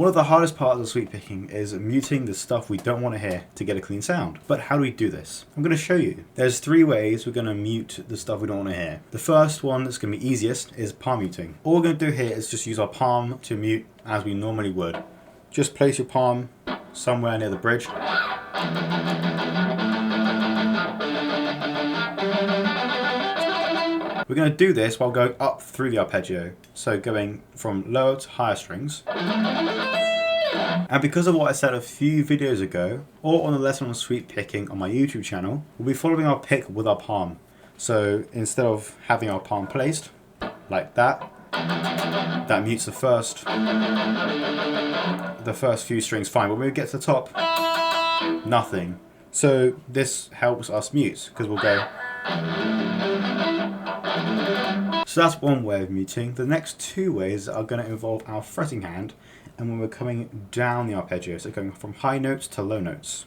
One of the hardest parts of sweep picking is muting the stuff we don't want to hear to get a clean sound. But how do we do this? I'm going to show you. There's 3 ways we're going to mute the stuff we don't want to hear. The first one that's going to be easiest is palm muting. All we're going to do here is just use our palm to mute as we normally would. Just place your palm somewhere near the bridge. We're going to do this while going up through the arpeggio, so going from lower to higher strings. And because of what I said a few videos ago, or on a lesson on sweep picking on my YouTube channel, we'll be following our pick with our palm. So instead of having our palm placed like that, that mutes the first few strings fine. But when we get to the top, nothing. So this helps us mute, because we'll go. So that's one way of muting. The next 2 ways are going to involve our fretting hand and when we're coming down the arpeggio, so going from high notes to low notes.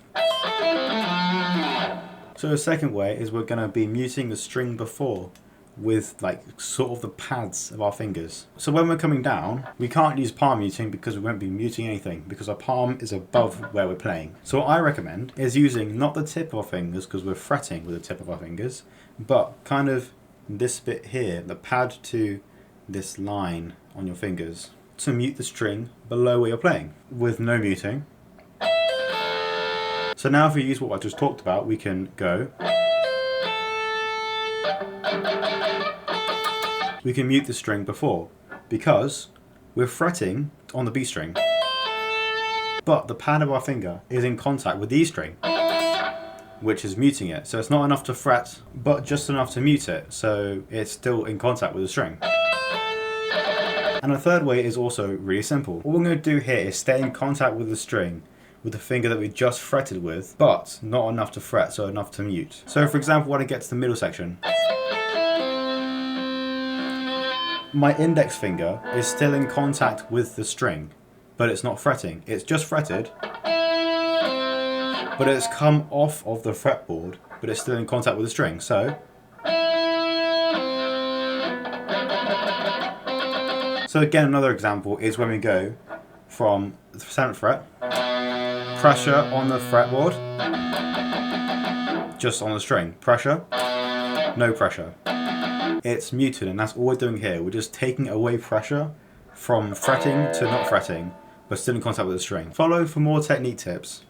So the second way is we're going to be muting the string before with like sort of the pads of our fingers. So when we're coming down, we can't use palm muting because we won't be muting anything because our palm is above where we're playing. So what I recommend is using not the tip of our fingers because we're fretting with the tip of our fingers, but kind of this bit here, the pad to this line on your fingers to mute the string below where you're playing with no muting. So now if we use what I just talked about, we can go. We can mute the string before because we're fretting on the B string, but the pad of our finger is in contact with the E string, which is muting it. So it's not enough to fret, but just enough to mute it, so it's still in contact with the string. And the third way is also really simple. All we're going to do here is stay in contact with the string with the finger that we just fretted with, but not enough to fret, so enough to mute. So for example, when I get to the middle section, my index finger is still in contact with the string, but it's not fretting. It's just fretted, but it's come off of the fretboard, but it's still in contact with the string. So again, another example is when we go from the 7th fret, pressure on the fretboard, just on the string, pressure, no pressure. It's muted, and that's all we're doing here. We're just taking away pressure from fretting to not fretting, but still in contact with the string. Follow for more technique tips.